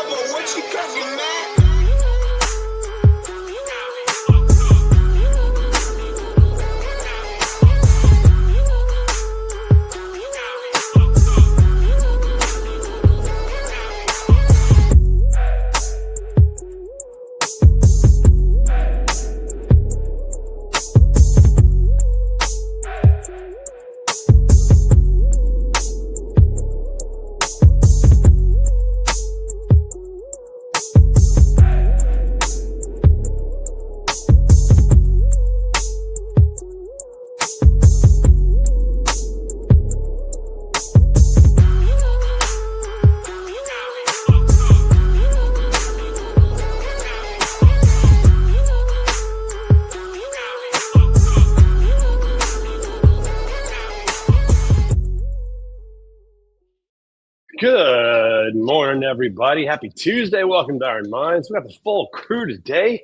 Bubba, what you cooking, man? Good morning, everybody. Happy Tuesday. Welcome to Iron Minds. We got the full crew today.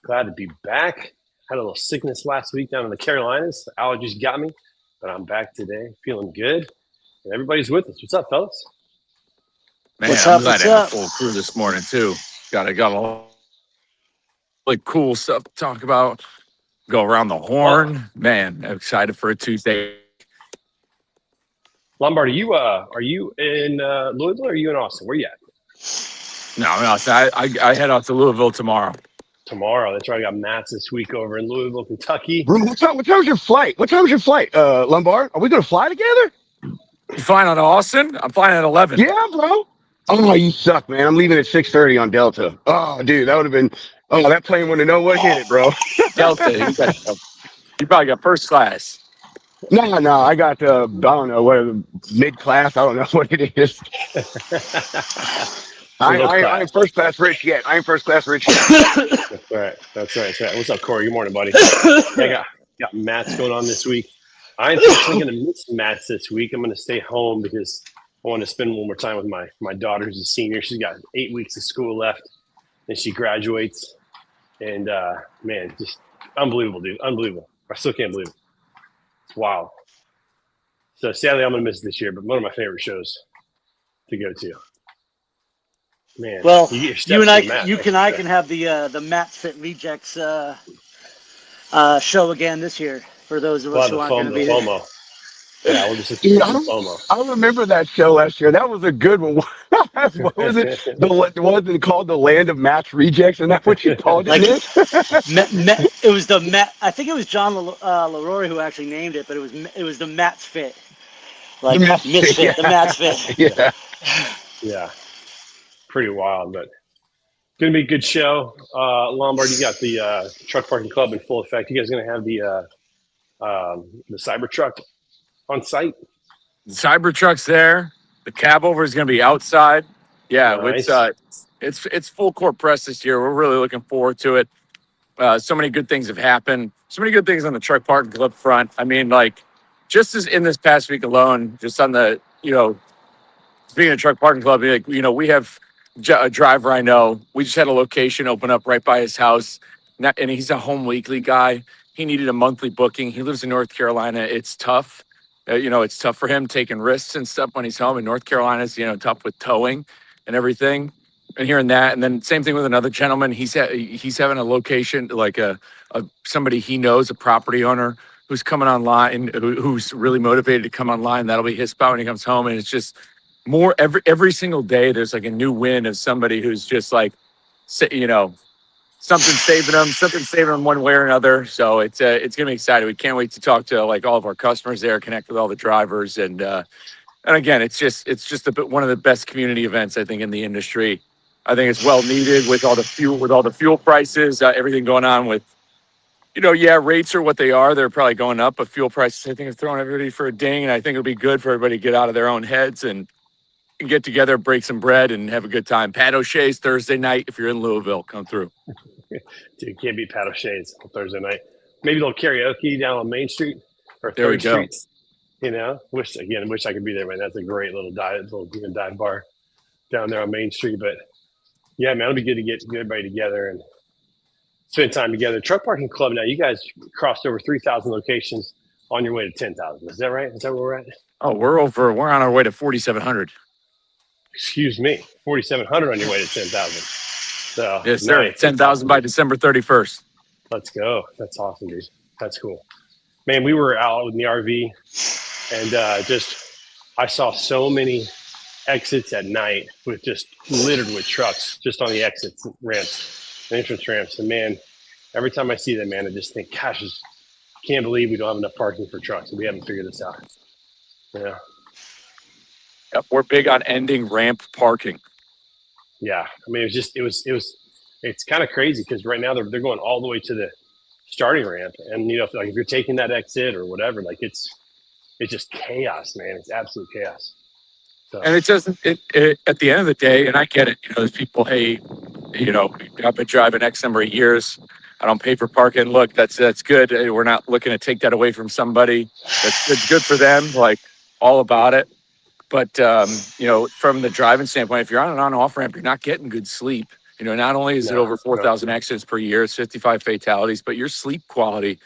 Glad to be back. Had a little sickness last week down in the Carolinas. Allergies got me, but I'm back today, feeling good. And everybody's with us. What's up, fellas? Man, I'm glad to have a full crew this morning too. Got a lot of cool stuff to talk about. Go around the horn. Man, I'm excited for a Tuesday. Lombard, are you in Louisville or are you in Austin? Where you at? No, I head out to Louisville tomorrow. Tomorrow. That's right. I got Matt's this week over in Louisville, Kentucky. What time's your flight? Lombard? Are we going to fly together? You flying on Austin? I'm flying at 11. Yeah, bro. Oh, you suck, man. I'm leaving at 6:30 on Delta. Oh, dude, that would have been. Oh, that plane wouldn't have known what hit it, bro. Delta. You probably got first class. No. I got, I don't know, what, mid class. I don't know what it is. I ain't first class rich yet. That's right. That's right. What's up, Corey? Good morning, buddy. I got Matt's going on this week. I'm actually going to miss Matt's this week. I'm going to stay home because I want to spend one more time with my daughter who's a senior. She's got 8 weeks of school left, and she graduates. And, man, just unbelievable, dude. Unbelievable. I still can't believe it. It's wild. So, sadly, I'm going to miss it this year, but one of my favorite shows to go to. Man, well, you and I can have the Matt's Fit Rejects show again this year for those of us who aren't going to be there. FOMO. Yeah, we'll just FOMO. I remember that show last year. That was a good one. What was it? Was it called the Land of Matt's Rejects? And that's what you called it? It was the Matt. I think it was John Leroy who actually named it, but it was the Matt's Fit, like Misfit, yeah. The Matt's Fit. Yeah. Yeah. Pretty wild, but gonna be a good show. Lombard, you got the truck parking club in full effect. You guys gonna have the Cybertruck on site? The Cybertruck's there. The cab over is gonna be outside. Yeah, nice. It's full court press this year. We're really looking forward to it. So many good things have happened. So many good things on the truck parking club front. I mean, like just as in this past week alone, just on the speaking of truck parking club, we have a driver I know. We just had a location open up right by his house, and he's a home weekly guy. He needed a monthly booking. He lives in North Carolina. It's tough. It's tough for him taking risks and stuff when he's home. In North Carolina, it's tough with towing and everything. And hearing that, and then same thing with another gentleman. He's having a location like a somebody he knows, a property owner who's coming online, who's really motivated to come online. That'll be his spot when he comes home, and it's just more every single day. There's like a new win of somebody who's just like, something saving them one way or another. So it's gonna be exciting. We can't wait to talk to like all of our customers there, connect with all the drivers, and again, it's just one of the best community events I think in the industry. I think it's well needed with all the fuel prices, everything going on with. Rates are what they are. They're probably going up, but fuel prices, I think, are throwing everybody for a ding. And I think it'll be good for everybody to get out of their own heads and get together, break some bread, and have a good time. Pat O'Shea's Thursday night. If you're in Louisville, come through. Dude, can't beat Pat O'Shea's on Thursday night. Maybe a little karaoke down on Main Street or there we Third go. Street. Wish I could be there, man. That's a great little dive bar down there on Main Street. But yeah, man, it'll be good to get everybody together and spend time together. Truck Parking Club. Now, you guys crossed over 3,000 locations on your way to 10,000. Is that right? Is that where we're at? Oh, we're on our way to 4,700. excuse me, 4,700 on your way to 10,000. So Yes, sir. nice. 10,000 by December 31st. Let's go. That's awesome, dude. That's cool. Man, we were out in the RV and I saw so many exits at night with just littered with trucks just on the exits ramps, entrance ramps. And man, every time I see that, man, I just think, gosh, I can't believe we don't have enough parking for trucks. We haven't figured this out. Yeah. Yep, we're big on ending ramp parking. Yeah. I mean, it's kind of crazy because right now they're going all the way to the starting ramp. And, if you're taking that exit or whatever, like it's just chaos, man. It's absolute chaos. So. And it doesn't, at the end of the day, and I get it, there's people, hey, I've been driving X number of years. I don't pay for parking. Look, that's good. We're not looking to take that away from somebody. That's good for them, like all about it. But, from the driving standpoint, if you're on an on-off ramp, you're not getting good sleep. Not only is it over 4,000 accidents per year, it's 55 fatalities, but your sleep quality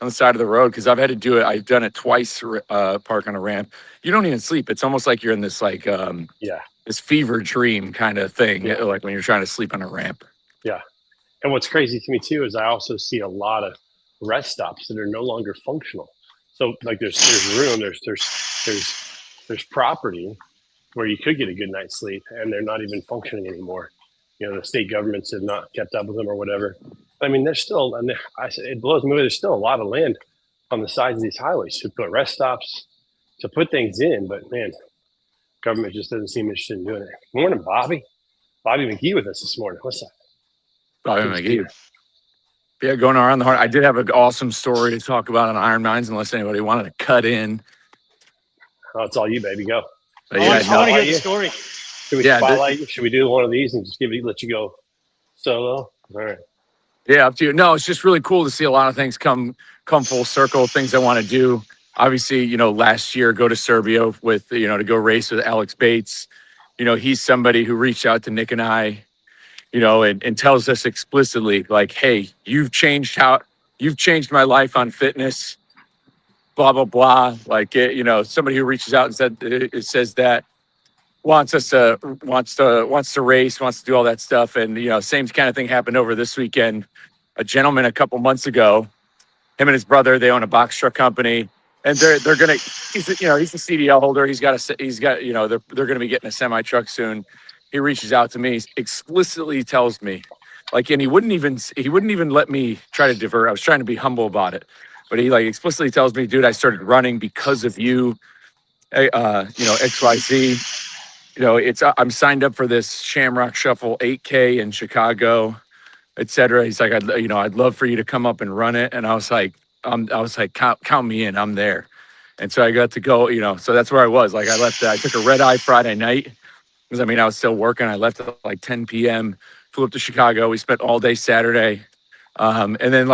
on the side of the road, because I've had to do it. I've done it twice, park on a ramp. You don't even sleep. It's almost like you're in this this fever dream kind of thing, like when you're trying to sleep on a ramp. Yeah. And what's crazy to me too is I also see a lot of rest stops that are no longer functional. So like there's room, there's property where you could get a good night's sleep and they're not even functioning anymore. The state governments have not kept up with them or whatever. I mean, there's still, and it blows me away. There's still a lot of land on the sides of these highways to put rest stops, to put things in. But man, government just doesn't seem interested in doing it. Morning, Bobby. Bobby McGee with us this morning. What's that? Bobby McGee. Yeah, going around the horn. I did have an awesome story to talk about on Iron Minds, unless anybody wanted to cut in. Oh, it's all you, baby. Go. But I want to hear the story. Should we spotlight you? Should we do one of these and just let you go solo? All right. Yeah, up to you. No, it's just really cool to see a lot of things come full circle, things I want to do. Obviously, last year, go to Serbia with, to go race with Alex Bates. He's somebody who reached out to Nick and I, and tells us explicitly, like, hey, you've changed my life on fitness, blah, blah, blah. Like, somebody who reaches out and says that, wants to race, wants to do all that stuff. And, same kind of thing happened over this weekend. A gentleman a couple months ago, him and his brother, they own a box truck company, and they're going to, he's a CDL holder. They're going to be getting a semi truck soon. He reaches out to me, explicitly tells me, like, and he wouldn't even let me try to divert. I was trying to be humble about it, but he explicitly tells me, dude, I started running because of you, XYZ. I'm signed up for this Shamrock Shuffle 8K in Chicago, etc. He's like, I'd love for you to come up and run it. And I was like, count me in, I'm there. And so I got to go, so that's where I was. Like I took a red eye Friday night because I was still working. I left at like 10 p.m., flew up to Chicago. We spent all day Saturday. And then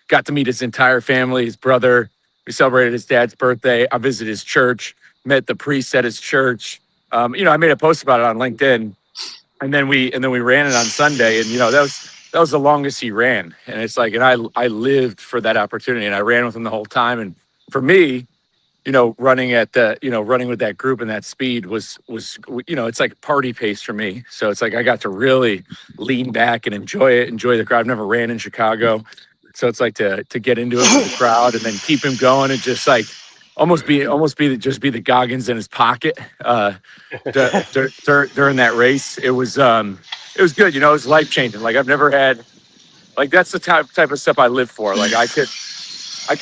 got to meet his entire family, his brother. We celebrated his dad's birthday. I visited his church, met the priest at his church. I made a post about it on LinkedIn, and then we ran it on Sunday, and that was the longest he ran, and it's like, and I lived for that opportunity, and I ran with him the whole time, and for me, running with that group and that speed was it's like party pace for me, so it's like I got to really lean back and enjoy the crowd. I've never ran in Chicago, so it's like to get into it with the crowd and then keep him going and just like. Almost be the Goggins in his pocket during that race. It was good. It was life changing. Like I've never had, like that's the type of stuff I live for. Like I could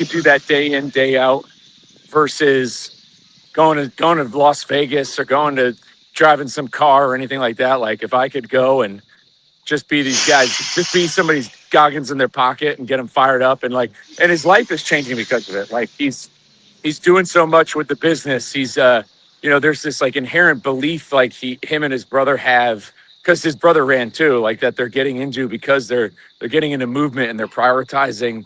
do that day in, day out versus going to Las Vegas or going to driving some car or anything like that. Like if I could go and just be these guys, just be somebody's Goggins in their pocket and get them fired up and his life is changing because of it. Like he's doing so much with the business. He's, there's this inherent belief him and his brother have, because his brother ran too, that they're getting into because they're getting into movement and they're prioritizing,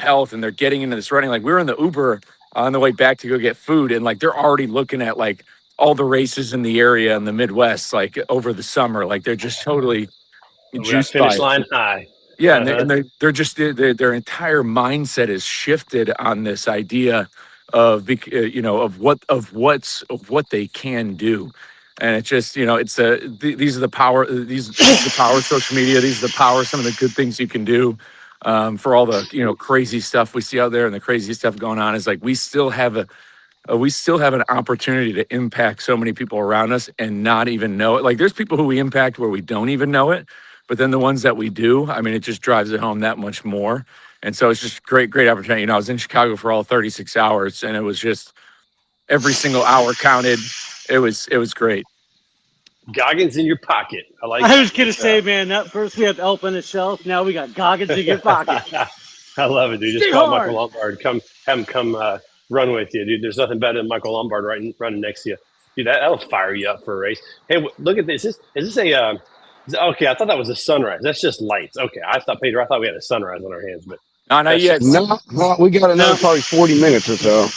health, and they're getting into this running. Like we were in the Uber on the way back to go get food, and they're already looking at all the races in the area in the Midwest, over the summer. They're just totally juiced by finish line high. Yeah, and they're just their entire mindset is shifted on this idea of what they can do. And it's just, it's these are the power, this is the power of social media. These are the power, some of the good things you can do for all the, crazy stuff we see out there and the crazy stuff going on is like, we still have an opportunity to impact so many people around us and not even know it. Like there's people who we impact where we don't even know it, but then the ones that we do, I mean, it just drives it home that much more. And so it's just great opportunity. I was in Chicago for all 36 hours and it was just every single hour counted. It was great. Goggins in your pocket. I like. I was gonna say, man, that first we have Elp on the shelf. Now we got Goggins in your pocket. I love it, dude. Just Stay call hard. Michael Lombard. Have him come run with you, dude. There's nothing better than Michael Lombard running next to you. Dude, that'll fire you up for a race. Hey, look at this. Is this a okay, I thought that was a sunrise. That's just lights. Okay, I thought we had a sunrise on our hands, but Not yet. No, we got another probably 40 minutes or so.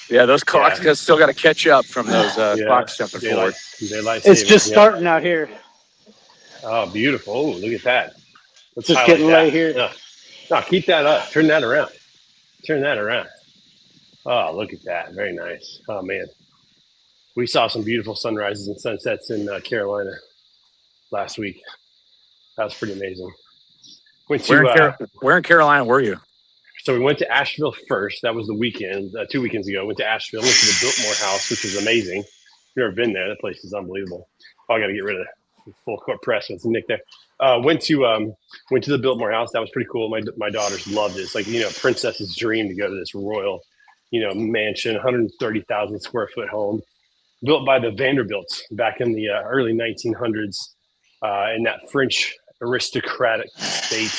Yeah, those clocks still got to catch up from those clocks jumping forward. Daylight It's saving, just starting out here. Oh, beautiful. Oh, look at that. Let's Just highlight getting that. right here. No, keep that up. Turn that around. Oh, look at that. Very nice. Oh, man. We saw some beautiful sunrises and sunsets in Carolina last week. That was pretty amazing. Went to, Where in Carolina were you? So we went to Asheville first. That was the weekend, 2 weekends ago. Went to Asheville, went to the Biltmore House, which is amazing. You've never been there. That place is unbelievable. Oh, I got to get rid of the full court press with Nick there. Went to the Biltmore House. That was pretty cool. My daughters loved it. It's like, princess's dream to go to this royal, mansion, 130,000 square foot home built by the Vanderbilts back in the early 1900s in that French aristocratic state.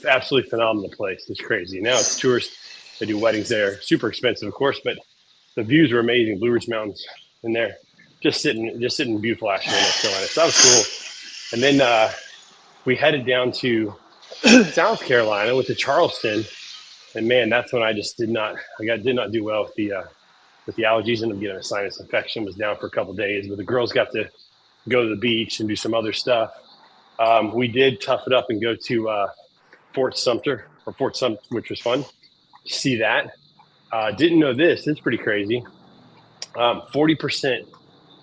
Absolutely phenomenal place. It's crazy. Now it's tourists. They do weddings there. Super expensive, of course, but the views were amazing. Blue Ridge Mountains in there. Just sitting in beautiful Asheville, North Carolina. So that was cool. And then we headed down to South Carolina, went to Charleston, and man, that's when I just did not do well with the allergies. Ended up getting a sinus infection. Was down for a couple of days, but the girls got to go to the beach and do some other stuff. We did tough it up and go to Fort Sumter, which was fun. See that. Didn't know this. It's pretty crazy. 40%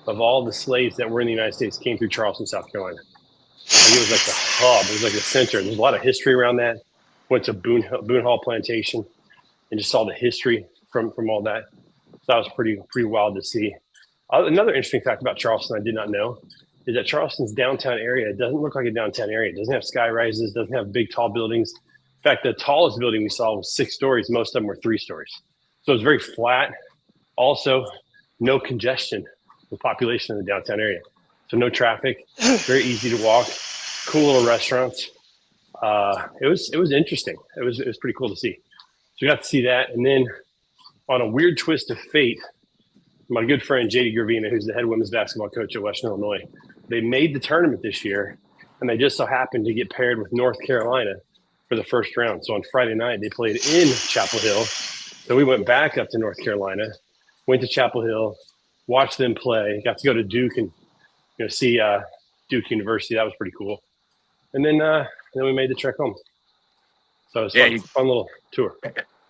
of all the slaves that were in the United States came through Charleston, South Carolina. Like it was like the hub. It was like the center. There's a lot of history around that. Went to Boone Hall Plantation and just saw the history from all that. So that was pretty wild to see. Another interesting fact about Charleston I did not know is that Charleston's downtown area doesn't look like a downtown area. It doesn't have sky rises, doesn't have big, tall buildings. In fact, the tallest building we saw was 6 stories. Most of them were 3 stories. So it was very flat. Also, no congestion with population in the downtown area. So no traffic, very easy to walk, cool little restaurants. It was interesting. It was pretty cool to see. So we got to see that. And then on a weird twist of fate, my good friend JD Gravina, who's the head women's basketball coach at Western Illinois, they made the tournament this year, and they just so happened to get paired with North Carolina for the first round. So on Friday night, they played in Chapel Hill. So we went back up to North Carolina, went to Chapel Hill, watched them play, got to go to Duke and see Duke University. That was pretty cool. And then we made the trek home. So it was fun little tour.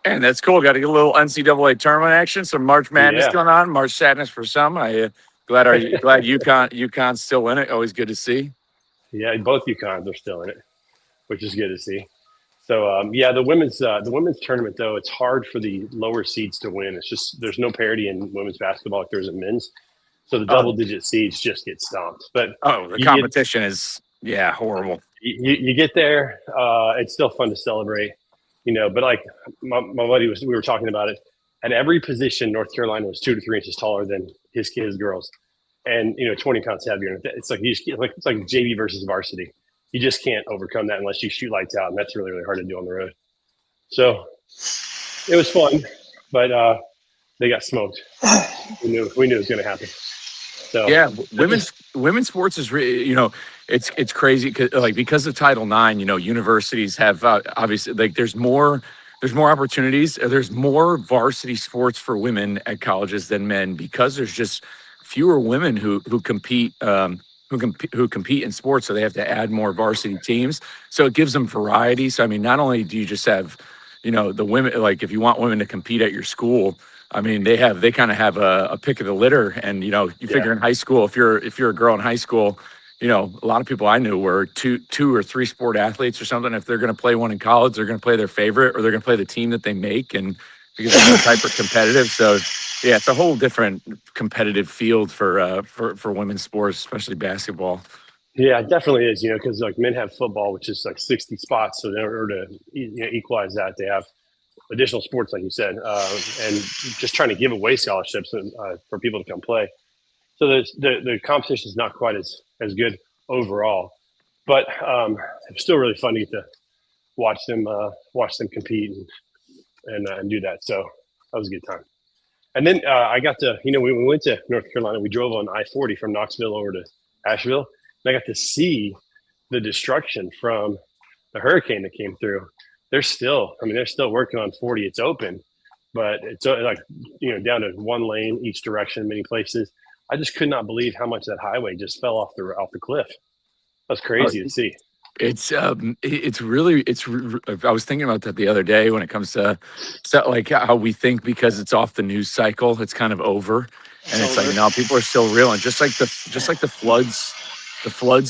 And that's cool. Got to get a little NCAA tournament action. Some March Madness going on. March Sadness for some. Glad UConn's still in it. Always good to see. Yeah, both UConns are still in it, which is good to see. So the women's tournament though, it's hard for the lower seeds to win. It's just there's no parity in women's basketball like there is in men's. So the double-digit seeds just get stomped. But the competition is horrible. You get there, it's still fun to celebrate, But like my buddy we were talking about it. At every position, North Carolina was 2 to 3 inches taller than his girls, and 20 pounds heavier. It's like it's like JV versus varsity. You just can't overcome that unless you shoot lights out, and that's really, really hard to do on the road. So it was fun, but they got smoked. We knew it was going to happen. So yeah, women's sports is really, it's crazy because of Title IX. Universities have obviously there's more opportunities. There's more varsity sports for women at colleges than men because there's just fewer women who compete. Who compete in sports, so they have to add more varsity teams. So it gives them variety. So I mean, not only do you just have, the women, like if you want women to compete at your school, I mean, they kind of have a pick of the litter, and you figure in high school, if you're a girl in high school, a lot of people I knew were two or three sport athletes or something. If they're going to play one in college, they're going to play their favorite, or they're going to play the team that they make, and because it's hyper competitive. So yeah, it's a whole different competitive field for women's sports, especially basketball. Yeah, it definitely is. Because like men have football, which is like 60 spots. So in order to equalize that, they have additional sports, like you said, and just trying to give away scholarships for people to come play. So the competition is not quite as good overall, but it's still really fun to get to watch them compete and do that. So that was a good time. And then I got to, we went to North Carolina. We drove on I-40 from Knoxville over to Asheville, and I got to see the destruction from the hurricane that came through. They're still working on 40. It's open, but it's like, down to one lane each direction in many places. I just could not believe how much that highway just fell off the cliff. That's crazy to see. I was thinking about that the other day when it comes to like how we think because it's off the news cycle, it's kind of over. And it's like, no, people are still real. And just like the floods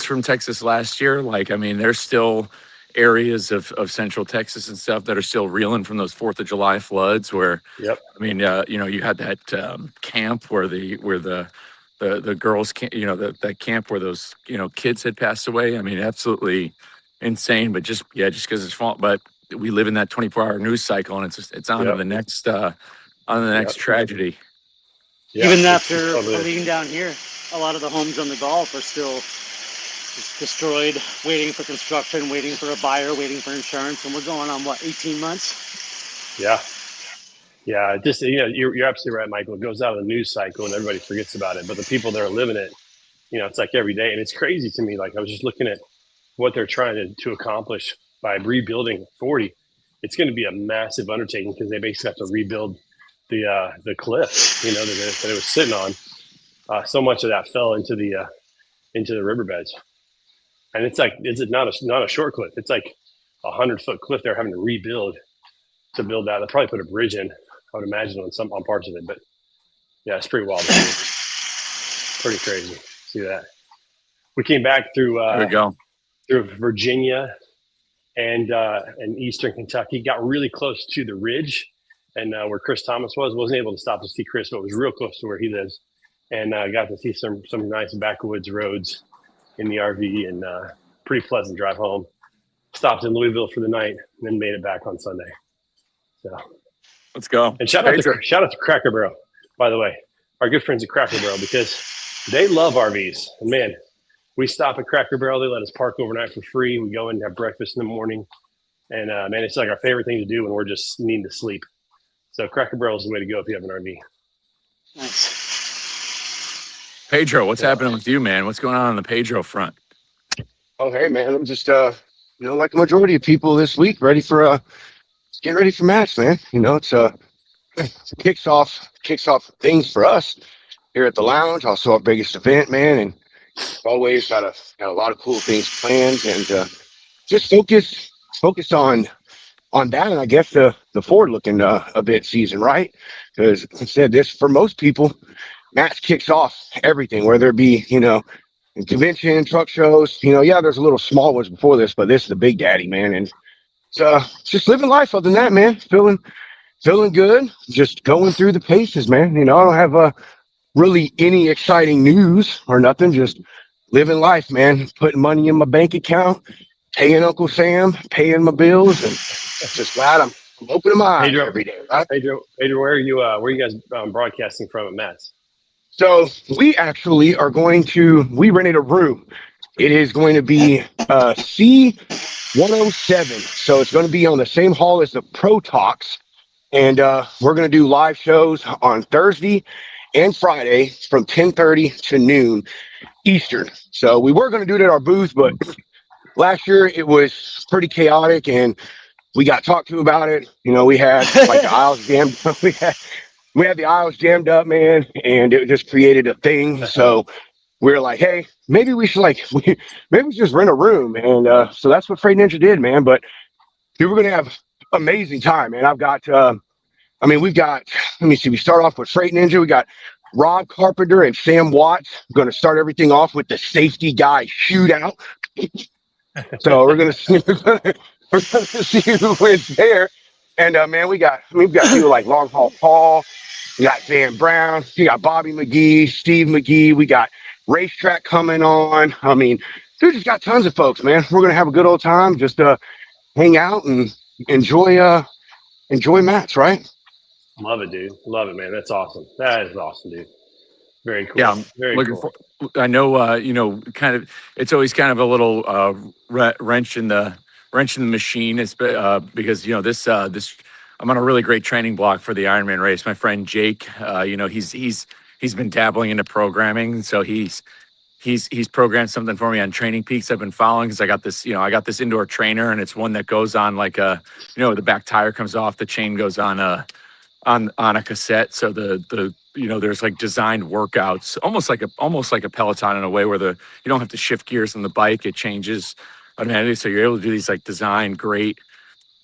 from Texas last year, like, I mean, there's still areas of central Texas and stuff that are still reeling from those 4th of July floods where, Yep. I mean, you had that camp where the girls can't, that camp where those, kids had passed away. I mean, absolutely insane, but just because it's fault, but we live in that 24-hour news cycle and it's on to the next, tragedy. Yeah, even after leaving down here, a lot of the homes on the Gulf are still just destroyed, waiting for construction, waiting for a buyer, waiting for insurance, and we're going on 18 months? Yeah, just you're absolutely right, Michael. It goes out of the news cycle and everybody forgets about it, but the people that are living it, it's like every day, and it's crazy to me. Like I was just looking at what they're trying to accomplish by rebuilding 40. It's going to be a massive undertaking because they basically have to rebuild the cliff, that it was sitting on. So much of that fell into the riverbeds, and it's not a short cliff. It's like 100-foot cliff they're having to rebuild to build that. They'll probably put a bridge in, I would imagine, on parts of it. But yeah, it's pretty wild. Pretty crazy. See that? We came back through Virginia and Eastern Kentucky. Got really close to the ridge, and where Chris Thomas wasn't able to stop to see Chris, but was real close to where he lives, and got to see some nice backwoods roads in the RV, and pretty pleasant drive home. Stopped in Louisville for the night, and then made it back on Sunday. So let's go. And shout out to Cracker Barrel, by the way, our good friends at Cracker Barrel, because they love RVs. And man, we stop at Cracker Barrel. They let us park overnight for free. We go in and have breakfast in the morning. And man, it's like our favorite thing to do when we're just needing to sleep. So Cracker Barrel is the way to go if you have an RV. Nice. Pedro, what's happening with you, man? What's going on the Pedro front? Oh, hey, man, I'm just, like the majority of people this week, getting ready for match, man. It kicks off things for us here at the lounge. Also our biggest event, man, and always got a lot of cool things planned, and just focus on that, and I guess the forward looking a bit season, right? Because I said this, for most people, match kicks off everything, whether it be in convention, truck shows. There's a little small ones before this, but this is the big daddy, man, and just living life. Other than that, man, feeling good. Just going through the paces, man. I don't have really any exciting news or nothing. Just living life, man. Putting money in my bank account, paying Uncle Sam, paying my bills, and just glad I'm opening my eyes every day. Right? Pedro, where are you guys broadcasting from at Matt's? So we actually are we rented a room. It is going to be C107. So it's going to be on the same hall as the Pro Talks. And we're going to do live shows on Thursday and Friday from 10:30 to noon Eastern. So we were going to do it at our booth, but last year it was pretty chaotic and we got talked to about it. We had like the aisles jammed. We had the aisles jammed up, man, and it just created a thing. So we were like, hey, maybe we should just rent a room. And so that's what Freight Ninja did, man. But dude, we're going to have amazing time, man. I've got I mean, we've got, let me see, we start off with Freight Ninja. We got Rob Carpenter and Sam Watts going to start everything off with the safety guy shootout. So we're going to see who wins there. And man, we've got people like Long Haul Paul, we got Van Brown, you got Bobby McGee, Steve McGee, we got Racetrack coming on. I mean, dude, just got tons of folks, man. We're going to have a good old time, just hang out and enjoy Matt's, right? Love it, dude. Love it, man. That's awesome. That is awesome, dude. Very cool. Yeah, I'm very looking cool. I know, you know, kind of, it's always kind of a little wrench in the machine. It's because, you know, this I'm on a really great training block for the Ironman race. My friend Jake, you know, he's been dabbling into programming, so he's programmed something for me on Training Peaks. I've been following because I got this indoor trainer, and it's one that goes on like you know, the back tire comes off, the chain goes on a cassette. So the you know, there's like designed workouts, almost like a Peloton in a way, where you don't have to shift gears on the bike. It changes automatically. So you're able to do these like designed great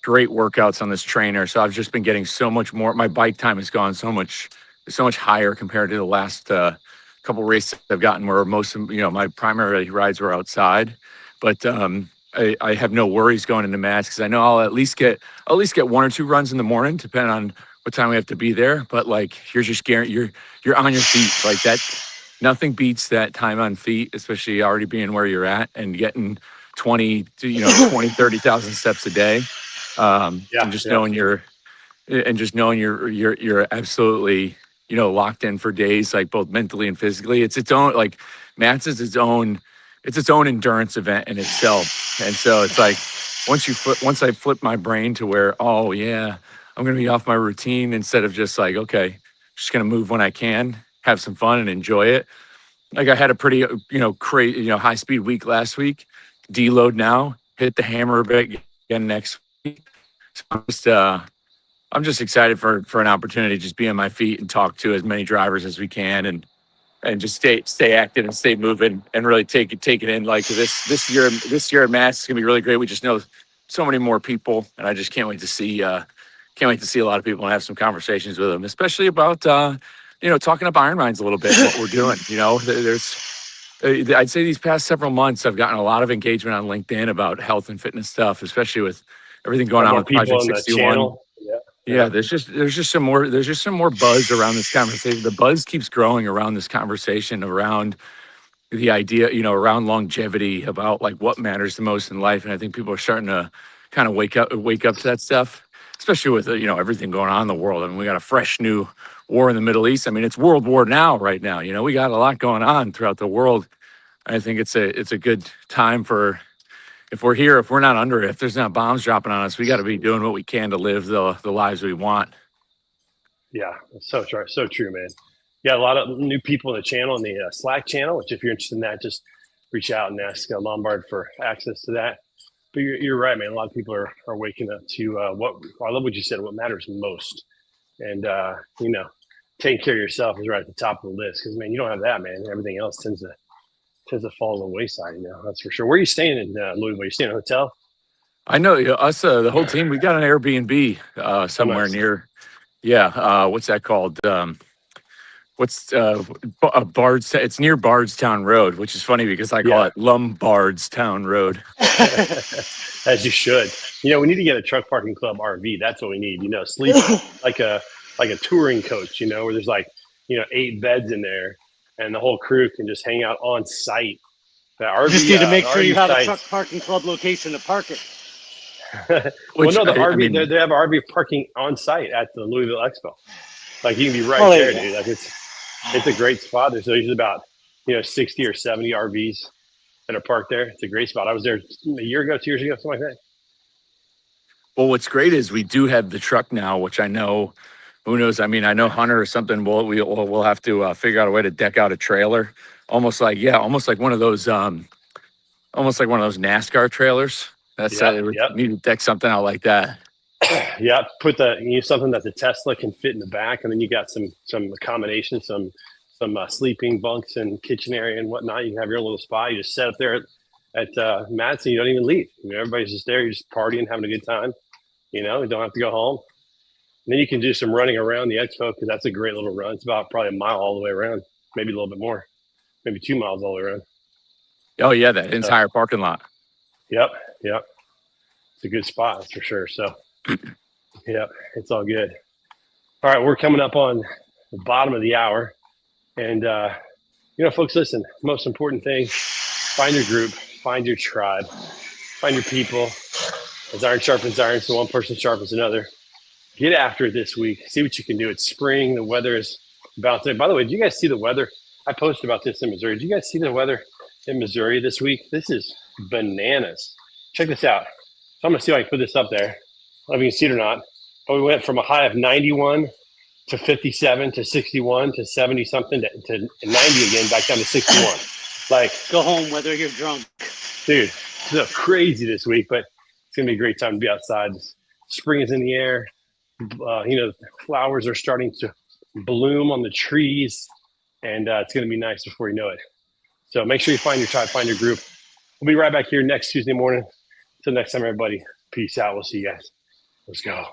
workouts on this trainer. So I've just been getting so much more. My bike time has gone so much higher compared to the last couple races I've gotten, where most of, you know, my primary rides were outside. But I have no worries going into Matt's, because I know I'll at least get 1 or 2 runs in the morning, depending on what time we have to be there. But like, you're just guaranteed, you're on your feet like that. Nothing beats that time on feet, especially already being where you're at and getting 20 to, you know, 20, 30,000 steps a day. And just knowing you're absolutely, you know, locked in for days, like both mentally and physically. It's its own, like, Matt's is its own endurance event in itself. And so it's like, once I flip my brain to where, oh yeah, I'm going to be off my routine, instead of just like, okay, just going to move when I can, have some fun and enjoy it. Like, I had a pretty, you know, crazy, you know, high speed week last week, deload now, hit the hammer a bit again next week. So I'm just excited for an opportunity to just be on my feet and talk to as many drivers as we can, and just stay active and stay moving and really take it in. Like, this year at Matt's is gonna be really great. We just know so many more people, and I just can't wait to see a lot of people and have some conversations with them, especially about you know, talking up Iron Minds a little bit, what we're doing. You know, I'd say these past several months I've gotten a lot of engagement on LinkedIn about health and fitness stuff, especially with everything going on with Project 61. Yeah, there's just some more buzz around this conversation. The buzz keeps growing around this conversation, around the idea, you know, around longevity, about like what matters the most in life. And I think people are starting to kind of wake up to that stuff, especially with, you know, everything going on in the world. I mean, we got a fresh new war in the Middle East. I mean, it's World War now, right now. You know, we got a lot going on throughout the world. I think it's a good time for, if we're not under it, if there's not bombs dropping on us, we got to be doing what we can to live the lives we want. Yeah, so true. So true, man. You got a lot of new people in the channel, in the Slack channel, which if you're interested in that, just reach out and ask Lombard for access to that. But you're right, man. A lot of people are waking up to what, I love what you said, what matters most. And, you know, taking care of yourself is right at the top of the list, because, man, you don't have that, man. Everything else tends to fall on the wayside, you know, that's for sure. Where are you staying in Louisville? You staying in a hotel? I know, us, the whole team, we got an Airbnb somewhere near, what's that called? Bard's? It's near Bardstown Road, which is funny because I call it Lombardstown Road. As you should. You know, we need to get a truck parking club RV. That's what we need. You know, sleep like a touring coach, you know, where there's like, you know, 8 beds in there, and the whole crew can just hang out on site. The RV, You just need to make sure you have sites. a truck parking club location to park it. Well, no, the RV, they have RV parking on site at the Louisville Expo. Like, you can be right there, dude. Like, it's a great spot. There's usually about, you know, 60 or 70 RVs that are parked there. It's a great spot. I was there a year ago, 2 years ago, something like that. Well, what's great is we do have the truck now, which I know, who knows? I mean, I know Hunter or something. We'll have to figure out a way to deck out a trailer, almost like one of those NASCAR trailers. That's need to deck something out like that. Yeah, something that the Tesla can fit in the back, and then you got some accommodations, some sleeping bunks and kitchen area and whatnot. You can have your little spot. You just set up there at Matt's, and you don't even leave. You know, everybody's just there. You're just partying, having a good time. You know, you don't have to go home. then you can do some running around the expo because that's a great little run. It's about probably a mile all the way around, maybe a little bit more, maybe 2 miles all the way around. Oh yeah, that entire parking lot. Yep. It's a good spot, that's for sure. So, yep, it's all good. All right, we're coming up on the bottom of the hour. And, folks, listen, most important thing, find your group, find your tribe, find your people. As iron sharpens iron, so one person sharpens another. Get after it this week. See what you can do. It's spring. The weather is bouncing. By the way, did you guys see the weather? I posted about this in Missouri. Did you guys see the weather in Missouri this week? This is bananas. Check this out. So I'm going to see if I can put this up there. I don't know if you can see it or not. But we went from a high of 91 to 57 to 61 to 70 something to 90 again, back down to 61. Like, Go home whether you're drunk. dude, it's crazy this week, but it's going to be a great time to be outside. Spring is in the air. Flowers are starting to bloom on the trees, and it's going to be nice before you know it. So make sure you find your tribe, find your group. We'll be right back here next Tuesday morning. Until next time, everybody. Peace out. We'll see you guys. Let's go.